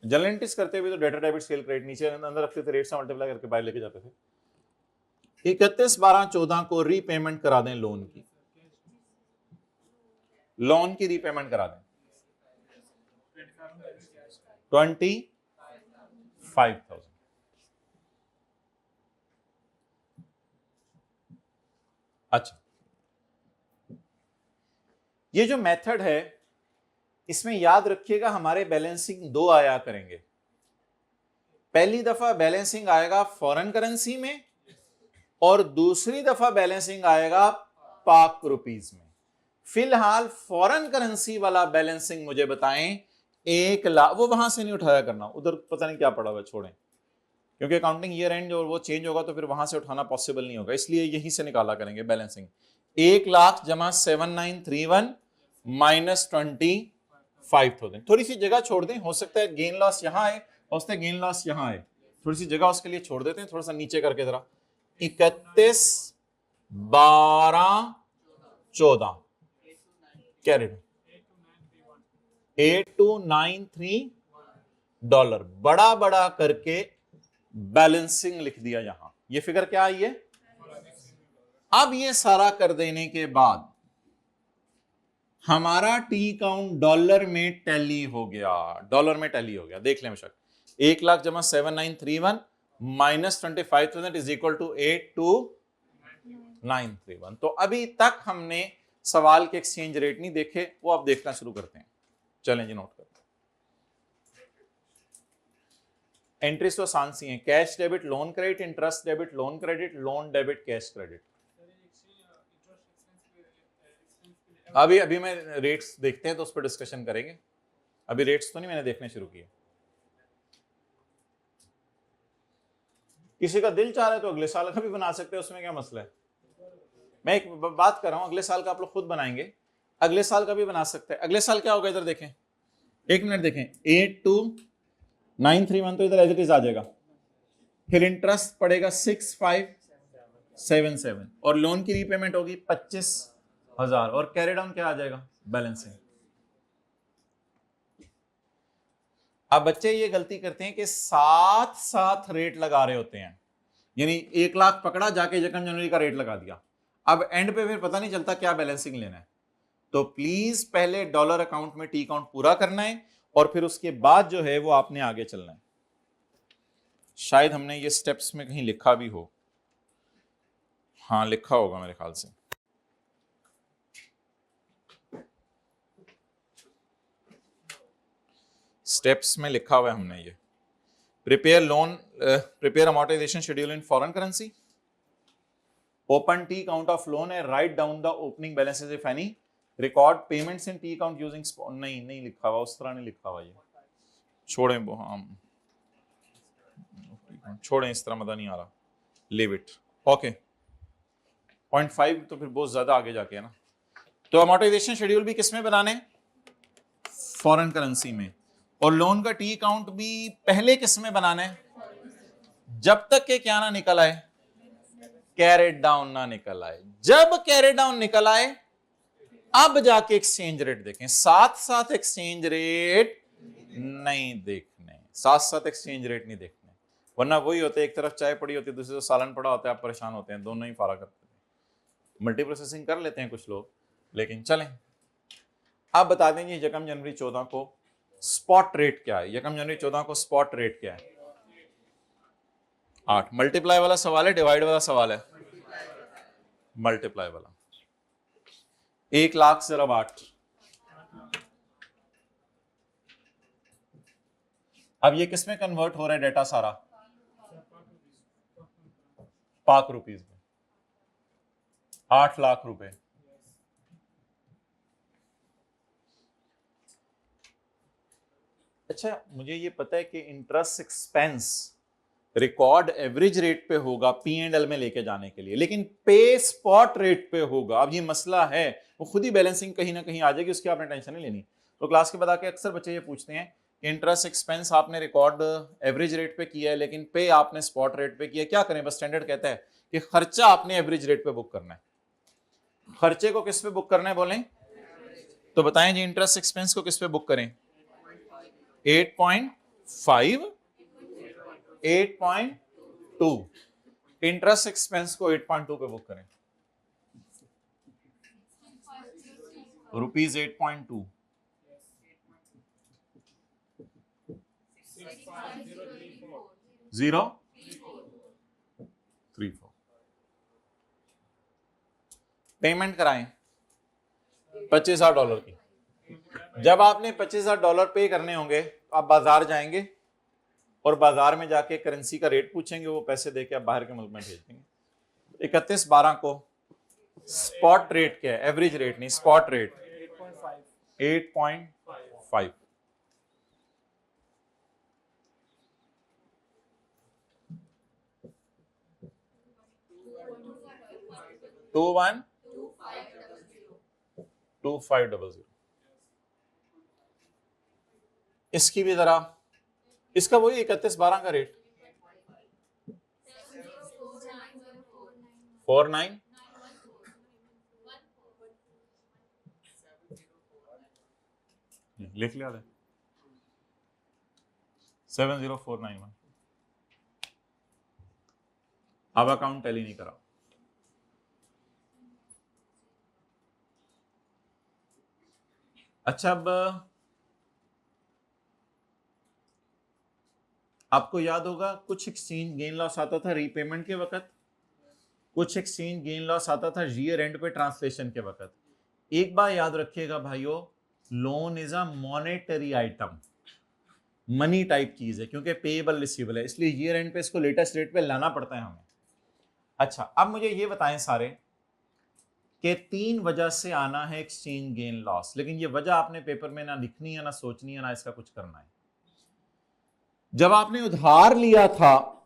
जनरल एंट्रीज करते हुए तो डेटा डेबिट सेल क्रेडिट नीचे अंदर रखते थे, रेट से मल्टीप्लाई करके बाहर लेके जाते थे। 31/12/14 को रीपेमेंट करा दें लोन की, लोन की रीपेमेंट करा दें 25,000। अच्छा, ये जो मेथड है इसमें याद रखिएगा हमारे बैलेंसिंग 2 आया करेंगे। पहली दफा बैलेंसिंग आएगा फॉरेन करेंसी में, और दूसरी दफा बैलेंसिंग आएगा पाक रुपीज में। फिलहाल फॉरेन करेंसी वाला बैलेंसिंग मुझे बताएं 1 लाख, वो वहां से नहीं उठाया करना, उधर पता नहीं क्या पड़ा हुआ, छोड़ें, क्योंकि अकाउंटिंग ईयर एंड और वो चेंज होगा तो फिर वहां से उठाना पॉसिबल नहीं होगा, इसलिए यहीं से निकाला करेंगे बैलेंसिंग। 1 लाख जमा 7931 माइनस 25,000। थोड़ी सी जगह छोड़ दें, हो सकता है गेन लॉस यहां आए, हो सकता है गेन लॉस यहां आए, थोड़ी सी जगह उसके लिए छोड़ देते हैं, थोड़ा सा नीचे करके जरा। 31/12/14 कैरेट 8293 डॉलर, बड़ा बड़ा करके बैलेंसिंग लिख दिया यहां, ये फिगर क्या आई है। अब ये सारा कर देने के बाद हमारा टी काउंट डॉलर में टैली हो गया, डॉलर में टैली हो गया। देख लें बेशक 1 लाख जमा 7931 माइनस 25,000 इज इक्वल टू 82931। तो अभी तक हमने सवाल के एक्सचेंज रेट नहीं देखे, वो अब देखना शुरू करते हैं। चलें जी, नोट करते हैं। एंट्रीज तो आसान सी हैं, cash debit loan credit, interest debit loan credit, loan debit cash credit. अभी मैं रेट्स देखते हैं तो उस पर डिस्कशन करेंगे। अभी रेट्स तो नहीं मैंने देखने शुरू किए। किसी का दिल चाह रहा है तो अगले साल का भी बना सकते हैं, उसमें क्या मसला है। मैं एक बात कर रहा हूं, अगले साल का आप लोग खुद बनाएंगे, अगले साल का भी बना सकते हैं। अगले साल क्या होगा इधर देखें, 1 मिनट देखें, 82931 तो इधर एज इट इज आ जाएगा। फिर इंटरेस्ट पड़ेगा 6577 और लोन की रीपेमेंट होगी 25,000 और कैरी डाउन क्या आ जाएगा, बैलेंसिंग। अब बच्चे ये गलती करते हैं कि साथ साथ रेट लगा रहे होते हैं, यानी 1 लाख पकड़ा, जाके 2 जनवरी का रेट लगा दिया, अब एंड पे फिर पता नहीं चलता क्या बैलेंसिंग लेना है। तो प्लीज पहले डॉलर अकाउंट में टी काउंट पूरा करना है और फिर उसके बाद जो है वो आपने आगे चलना है। शायद हमने ये स्टेप्स में कहीं लिखा भी हो, हाँ लिखा होगा मेरे ख्याल से। स्टेप्स में लिखा हुआ है हमने ये, prepare amortization schedule in foreign currency, open T account of loan है, write down the opening balances if any, record payments in T account using नहीं लिखा हुआ, उस तरह नहीं लिखा हुआ, ये छोड़ें, हम छोड़ें, इस तरह मजा नहीं आ रहा, लीव इट। ओके 0.5 तो फिर बहुत ज्यादा आगे जाके है ना। तो अमोर्टाइजेशन शेड्यूल भी किस में बनाने, फॉरेन करेंसी में, और लोन का टी काउंट भी पहले किस में बनाना है, जब तक के क्या ना निकल आए, कैरेट डाउन ना निकल आए। जब कैरेट डाउन निकल आए अब जाके एक्सचेंज रेट देखें, साथ साथ एक्सचेंज रेट नहीं देखने, साथ साथ एक्सचेंज रेट नहीं देखने, वरना वही होते है, एक तरफ चाय पड़ी होती है, दूसरी तरफ सालन पड़ा होता है, आप परेशान होते हैं, दोनों ही फारा करते हैं। मल्टी प्रोसेसिंग कर लेते हैं कुछ लोग, लेकिन चलें। आप बता देंगे 1 जनवरी 14 को स्पॉट रेट क्या है, 1 जनवरी 14 को स्पॉट रेट क्या है, 8। मल्टीप्लाई वाला सवाल है, डिवाइड वाला सवाल है, मल्टीप्लाई वाला। 1 लाख सिर्फ 8। अब ये किसमें कन्वर्ट हो रहा है डेटा सारा, पाक रुपीज में, 8 लाख रुपए। अच्छा मुझे ये पता है कि interest expense record average rate पे होगा P&L में लेके जाने के लिए, लेकिन पे स्पॉट रेट पे होगा। अब ये मसला है, वो खुद ही बैलेंसिंग कहीं ना कहीं आ जाएगी, उसकी आपने टेंशन नहीं लेनी। तो क्लास के बाद आके अक्सर बच्चे ये पूछते हैं इंटरेस्ट एक्सपेंस आपने रिकॉर्ड एवरेज रेट पे किया है लेकिन पे आपने स्पॉट रेट पे किया, क्या करें। बस स्टैंडर्ड कहता है कि खर्चा आपने एवरेज रेट पे बुक करना है। खर्चे को किस पे बुक करना है बोलें, तो बताएं जी, इंटरेस्ट एक्सपेंस को किस पे बुक करें, 8.5, 8.2, इंटरेस्ट एक्सपेंस को 8.2 पे बुक करें, रुपीज 8.2, 034 पेमेंट कराएं $25,000 की। जब आपने $25,000 पे करने होंगे तो आप बाजार जाएंगे और बाजार में जाके करेंसी का रेट पूछेंगे, वो पैसे देके आप बाहर के मुल्क में भेज देंगे। 31/12 को स्पॉट रेट क्या है, एवरेज रेट नहीं, स्पॉट रेट 8.5। 212500। इसकी भी जरा, इसका वही 31/12 का रेट 49, लिख लिया 70491। अब अकाउंट टैली नहीं करा। अच्छा, अब आपको याद होगा कुछ एक्सचेंज गेन लॉस आता था रीपेमेंट के वक्त, कुछ एक्सचेंज गेन लॉस आता था ईयर एंड पे ट्रांसलेशन के वक्त। एक बार याद रखिएगा भाइयों, loan is a monetary item, money type चीज है, क्योंकि पेएबल रिसीवेबल है, इसलिए ईयर एंड पे इसको लेटेस्ट रेट पे लाना पड़ता है हमें। अच्छा, अब मुझे ये बताएं सारे कि 3 वजह से आना है एक्सचेंज गेन लॉस, लेकिन ये वजह आपने पेपर में ना लिखनी है, ना सोचनी है, ना इसका कुछ करना है। जब आपने उधार लिया था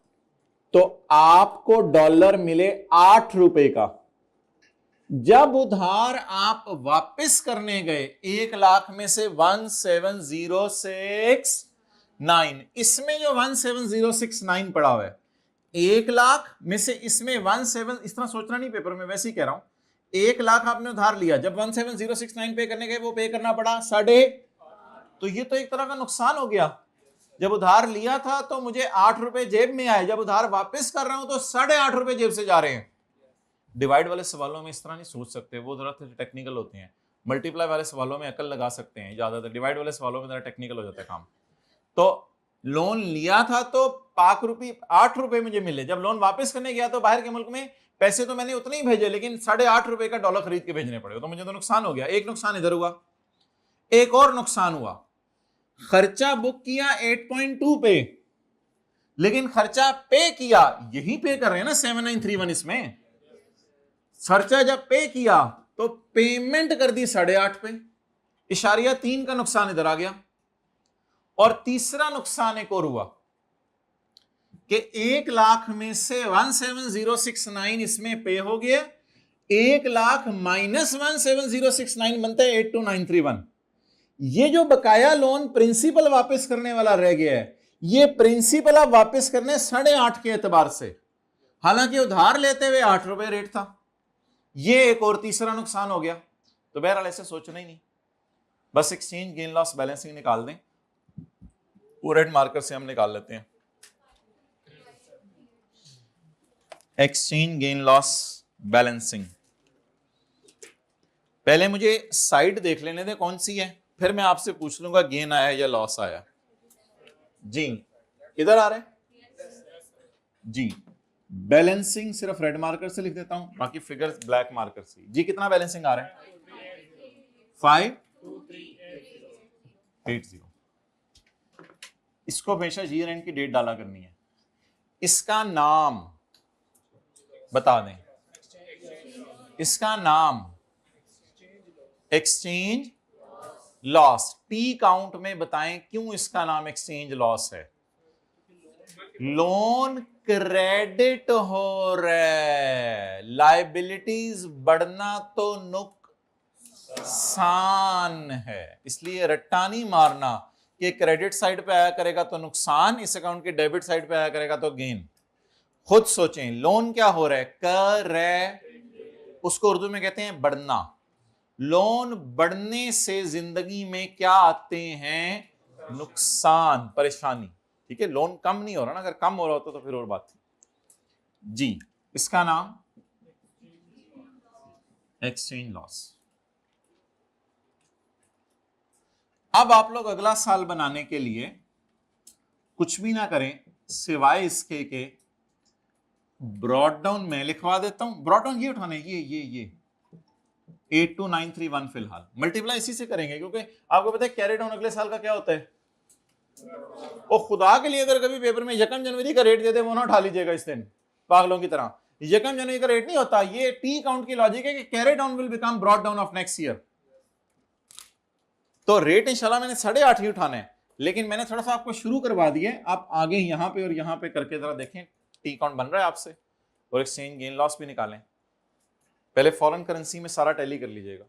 तो आपको डॉलर मिले 8 रुपए का, जब उधार आप वापस करने गए 1 लाख में से 17069, इसमें जो 17069 पड़ा हुआ है 1 लाख में से, इसमें 17, इस तरह सोचना नहीं पेपर में, वैसे ही कह रहा हूं, 1 लाख आपने उधार लिया, जब 17069 पे करने गए वो पे करना पड़ा 8.5, तो ये तो एक तरह का नुकसान हो गया। जब उधार लिया था तो मुझे 8 रुपए जेब में आए, जब उधार वापस कर रहा हूं तो 8.5 रुपए जेब से जा रहे हैं। डिवाइड वाले सवालों में इस तरह नहीं सोच सकते, वो जरा टेक्निकल होते हैं। मल्टीप्लाई वाले सवालों में अकल लगा सकते हैं ज्यादातर, डिवाइड वाले सवालों में जरा टेक्निकल हो जाता है काम। तो लोन लिया था तो 8 रुपए मुझे मिले, जब लोन वापस करने गया तो बाहर के मुल्क में पैसे तो मैंने उतने ही भेजे, लेकिन 8.5 रुपए का डॉलर खरीद के भेजने पड़े, तो मुझे तो नुकसान हो गया। एक नुकसान इधर हुआ, एक और नुकसान हुआ, खर्चा बुक किया 8.2 पे, लेकिन खर्चा पे किया, यही पे कर रहे हैं ना 7931, इसमें खर्चा जब पे किया तो पेमेंट कर दी 8.5 पे, इशारिया 3 का नुकसान इधर आ गया। और तीसरा नुकसान एक और हुआ कि 1 लाख में से 17069 इसमें पे हो गया, 1 लाख माइनस 17069 बनता है 82931। ये जो बकाया लोन प्रिंसिपल वापस करने वाला रह गया है, ये प्रिंसिपल आप वापस करने 8.5 के एतबार से, हालांकि उधार लेते हुए 8 रुपए रेट था। ये एक और तीसरा नुकसान हो गया। तो बहरहाल ऐसे सोचना ही नहीं, बस एक्सचेंज गेन लॉस बैलेंसिंग निकाल दें, वो रेड मार्कर से हम निकाल लेते हैं। एक्सचेंज गेन लॉस बैलेंसिंग, पहले मुझे साइड देख लेने दे कौन सी है, फिर मैं आपसे पूछ लूंगा गेन आया या लॉस आया। जी इधर आ रहे जी, बैलेंसिंग सिर्फ रेड मार्कर से लिख देता हूं, बाकी फिगर्स ब्लैक मार्कर से। जी कितना बैलेंसिंग आ रहा है? 5,2,3,80। इसको हमेशा ईयर एंड की डेट डाला करनी है। इसका नाम बता दें, इसका नाम एक्सचेंज लॉस, टी काउंट में बताएं क्यों इसका नाम एक्सचेंज लॉस है। लोन क्रेडिट हो रहा है, लायबिलिटीज बढ़ना तो नुकसान है, इसलिए रट्टा नहीं मारना कि क्रेडिट साइड पे आया करेगा तो नुकसान, इस अकाउंट के डेबिट साइड पे आया करेगा तो गेन। खुद सोचें, लोन क्या हो रहा है? कर रहे, उसको उर्दू में कहते हैं बढ़ना। लोन बढ़ने से जिंदगी में क्या आते हैं? नुकसान, परेशानी। ठीक है, लोन कम नहीं हो रहा ना, अगर कम हो रहा होता तो फिर और बात थी। जी इसका नाम एक्सचेंज लॉस। अब आप लोग अगला साल बनाने के लिए कुछ भी ना करें सिवाय इसके के ब्रॉड डाउन में लिखवा देता हूं। ब्रॉड डाउन ये उठाने, ये 82931 फिलहाल मल्टीप्लाई इसी से करेंगे, क्योंकि आपको पता है कैरी डाउन अगले साल का क्या होता है। और खुदा के लिए अगर कभी पेपर में 1 जनवरी का रेट दे दे, वो ना उठा लीजिएगा इस दिन पागलों की तरह। 1 जनवरी का रेट नहीं होता, ये टी काउंट की लॉजिक है कि carry down will become brought down of next year. तो रेट इंशाल्लाह मैंने 8.5 ही उठाना है, लेकिन मैंने थोड़ा सा आपको शुरू करवा दिया, आप आगे यहां पे और यहां पे करके जरा देखें टी काउंट बन रहा है आपसे, और एक्सचेंज गेन लॉस भी निकालें। पहले फॉरेन करेंसी में सारा टैली कर लीजिएगा।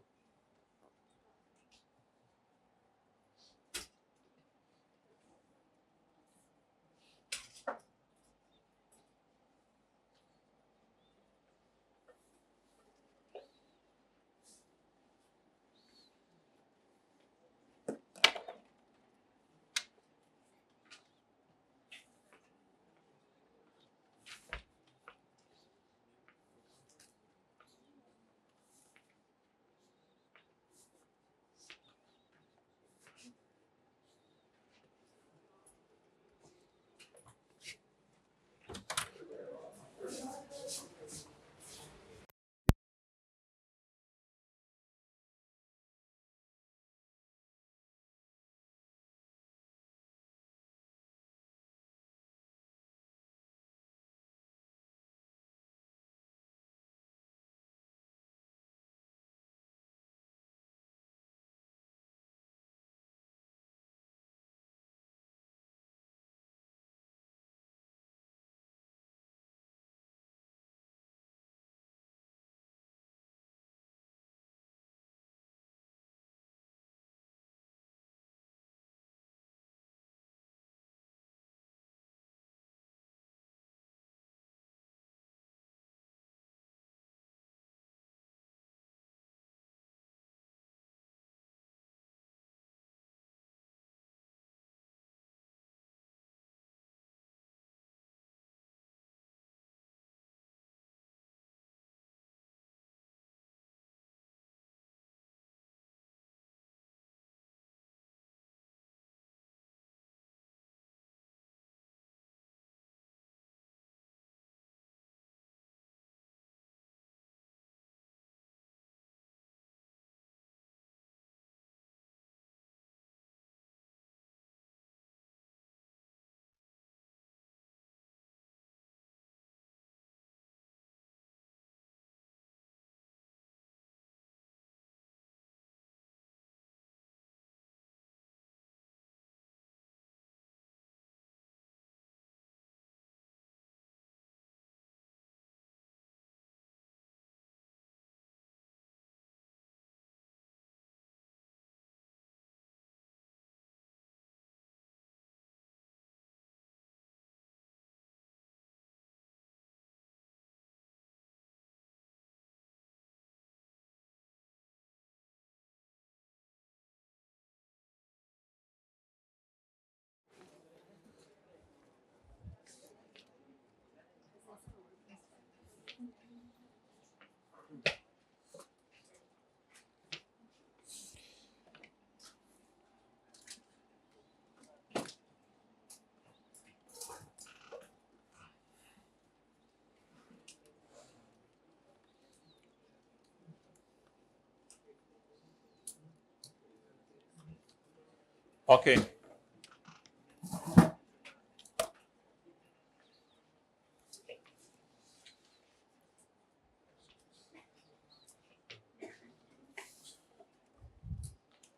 ओके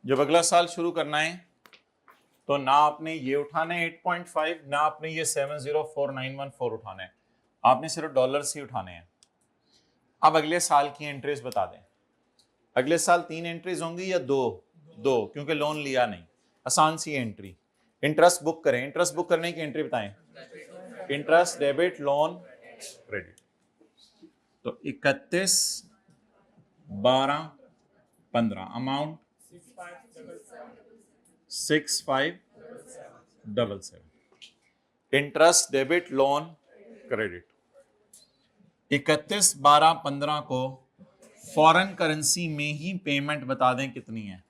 जब अगला साल शुरू करना है तो ना आपने ये उठाना है 8.5, ना आपने ये 704914 उठाना है, आपने सिर्फ डॉलर्स ही उठाने हैं। अब अगले साल की एंट्रीज बता दें। अगले साल 3 एंट्रीज होंगी या दो, क्योंकि लोन लिया नहीं। आसान सी एंट्री, इंटरेस्ट बुक करें। इंटरेस्ट बुक करने की एंट्री बताएं। Interest debit loan credit. तो 31/12/15 amount 6577। Interest debit loan credit. 31/12/15 को फॉरेन करेंसी में ही पेमेंट बता दें कितनी है।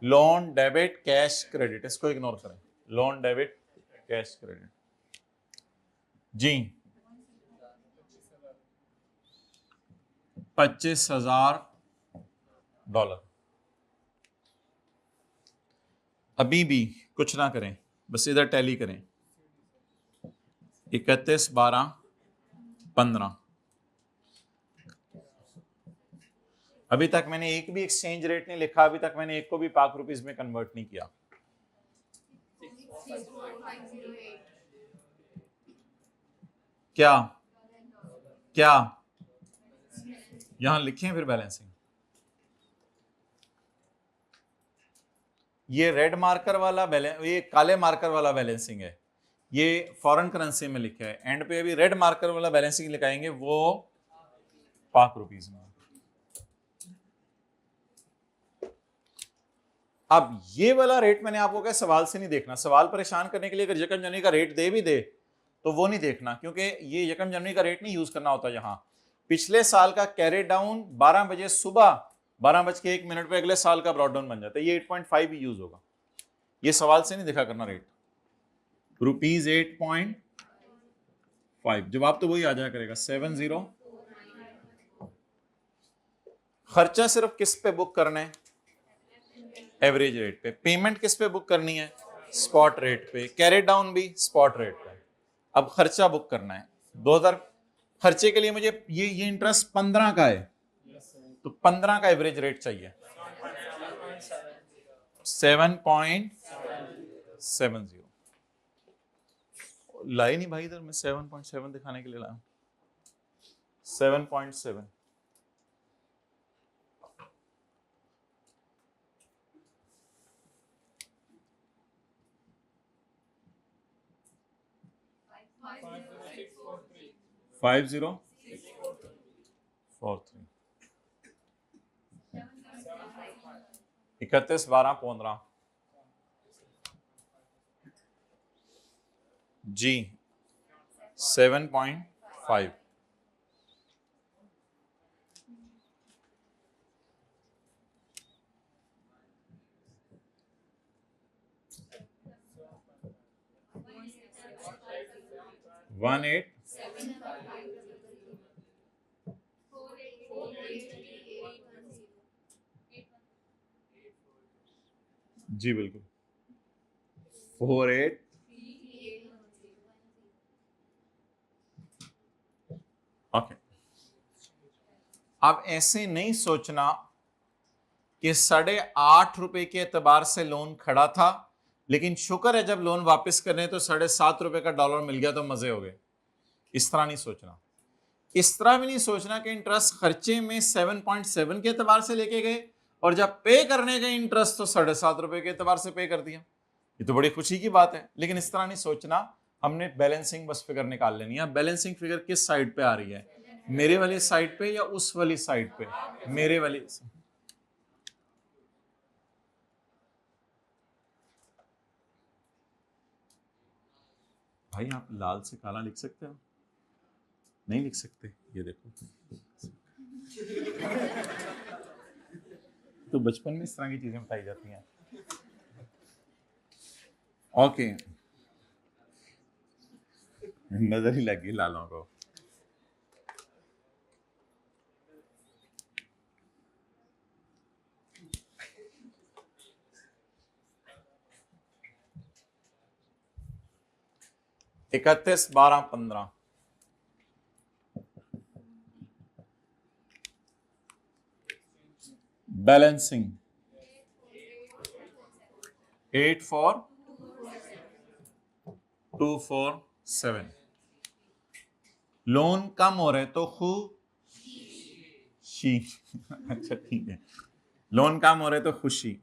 लोन डेबिट कैश क्रेडिट, इसको इग्नोर करें। लोन डेबिट कैश क्रेडिट जी 25,000 डॉलर। अभी भी कुछ ना करें, बस इधर टैली करें। 31/12/15। अभी तक मैंने एक भी एक्सचेंज रेट नहीं लिखा, अभी तक मैंने एक को भी पाक रुपीज में कन्वर्ट नहीं किया। क्या क्या यहां लिखें फिर बैलेंसिंग। ये रेड मार्कर वाला बैलेंस, ये काले मार्कर वाला बैलेंसिंग है, ये फॉरेन करेंसी में लिखा है। एंड पे अभी रेड मार्कर वाला बैलेंसिंग लिखाएंगे, वो पाक रुपीज में। अब ये वाला रेट मैंने आपको कहा सवाल से नहीं देखना। सवाल परेशान करने के लिए अगर यकम जनवरी का रेट दे भी दे तो वो नहीं देखना, क्योंकि ये यकम जनवरी का रेट नहीं यूज करना होता। यहां पिछले साल का कैरी डाउन 12 बजे सुबह 12:01 पे अगले साल का ब्रॉड डाउन बन जाता है, ये 8.5 ही यूज होगा। ये सवाल से नहीं देखा करना रेट। रुपीज 8.5 जवाब तो वही आ जाया करेगा 70। खर्चा सिर्फ किस पे बुक करना है? एवरेज रेट पे। पेमेंट किस पे बुक करनी है? स्पॉट रेट पे। कैरी डाउन भी स्पॉट रेट पे। अब खर्चा बुक करना है 2000। खर्चे के लिए मुझे ये इंटरेस्ट 15 का है, तो 15 का एवरेज रेट चाहिए 7.70। लाई नहीं भाई, इधर मैं 7.7 दिखाने के लिए लाया 7.7। फाइव 043 31/12/15 जी 7.5। वन एट जी बिल्कुल 48। ओके अब ऐसे नहीं सोचना कि 8.5 के एतबार से लोन खड़ा था, लेकिन शुक्र है जब लोन वापस करने तो 7.5 का डॉलर मिल गया तो मजे हो गए। इस तरह नहीं सोचना। इस तरह भी नहीं सोचना कि इंटरेस्ट खर्चे में 7.7 के एतबार से लेके गए और जब पे करने गए इंटरेस्ट तो 7.5 के एतबार से पे कर दिया। ये तो बड़ी खुशी की बात है, लेकिन इस तरह नहीं सोचना। हमने बैलेंसिंग बस फिगर निकाल लेनी है। बैलेंसिंग फिगर किस साइड पे आ रही है? मेरे वाली साइड पे या उस वाली साइड पे? मेरे वाली। भाई आप लाल से काला लिख सकते हो? नहीं लिख सकते, ये देखो। तो बचपन में इस तरह की चीजें बताई जाती हैं। ओके नजर ही लगी लालों को। 31, 12, 15। बैलेंसिंग 8, 4, 2, 4, 7। लोन कम हो रहे तो खुशी। अच्छा ठीक है, लोन कम हो रहे तो खुशी।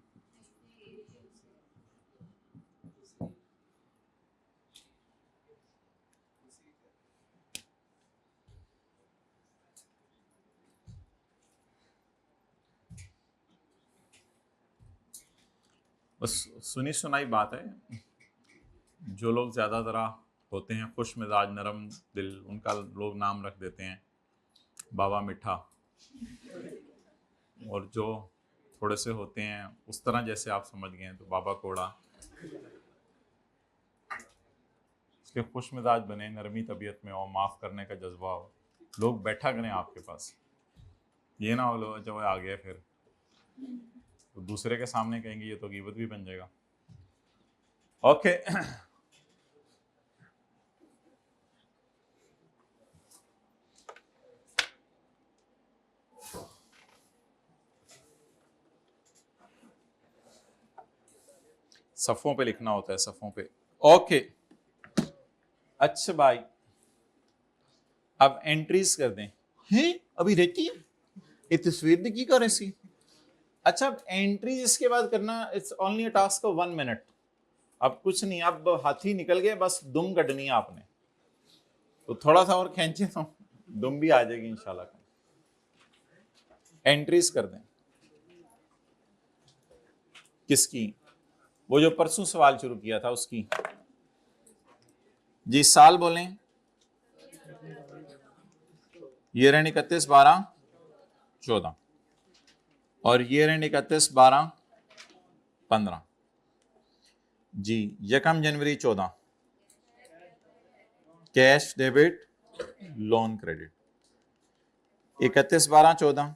बस सुनी सुनाई बात है, जो लोग ज्यादा जरा होते हैं खुश मिजाज नरम दिल, उनका लोग नाम रख देते हैं बाबा मिठा, और जो थोड़े से होते हैं उस तरह जैसे आप समझ गए हैं तो बाबा कोड़ा। इसलिए खुश मिजाज बने, नरमी तबीयत में हो, माफ करने का जज्बा हो, लोग बैठा करें आपके पास। ये ना हो लो जब आ गए फिर तो दूसरे के सामने कहेंगे ये तो गीबत भी बन जाएगा। ओके सफ़ों पे लिखना होता है, सफ़ों पे। ओके अच्छा भाई, अब एंट्रीज कर दें। हैं अभी रहती है ये तस्वीर दी की कर ऐसी। अच्छा अब एंट्रीज इसके बाद करना, it's only a task of 1 minute. अब कुछ नहीं, अब हाथी निकल गए, बस दुम कटनी है आपने, तो थोड़ा सा और खींचे तो दुम भी आ जाएगी इंशाल्लाह। एंट्रीज कर दें किसकी, वो जो परसों सवाल शुरू किया था उसकी। जी साल बोलें। ये रहे 31, 12, 14 और ये रहे 31, 12, 15। जी यकम जनवरी 14 cash debit loan credit. 31, 12, 14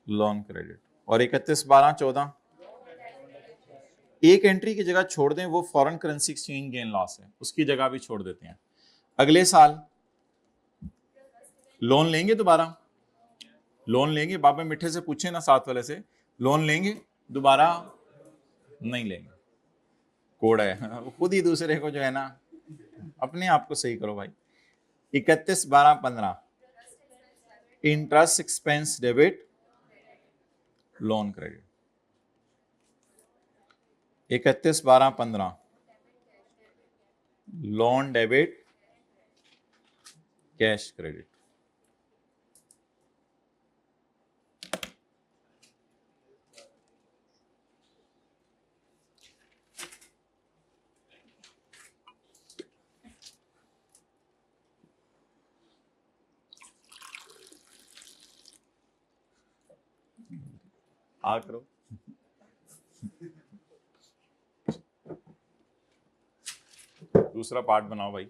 loan credit और 31, 12, 14 एक एंट्री की जगह छोड़ दें, वो foreign currency exchange gain loss है, उसकी जगह भी छोड़ देते हैं। अगले साल लोन लेंगे, दोबारा लोन लेंगे, बाबा मिठे से पूछे ना साथ वाले से, लोन लेंगे दोबारा नहीं लेंगे, कोड है खुद ही दूसरे को जो है ना, अपने आप को सही करो भाई। 31, 12, 15 interest expense debit loan credit. 31, 12, 15 loan debit cash credit. आ करो दूसरा पार्ट बनाओ भाई।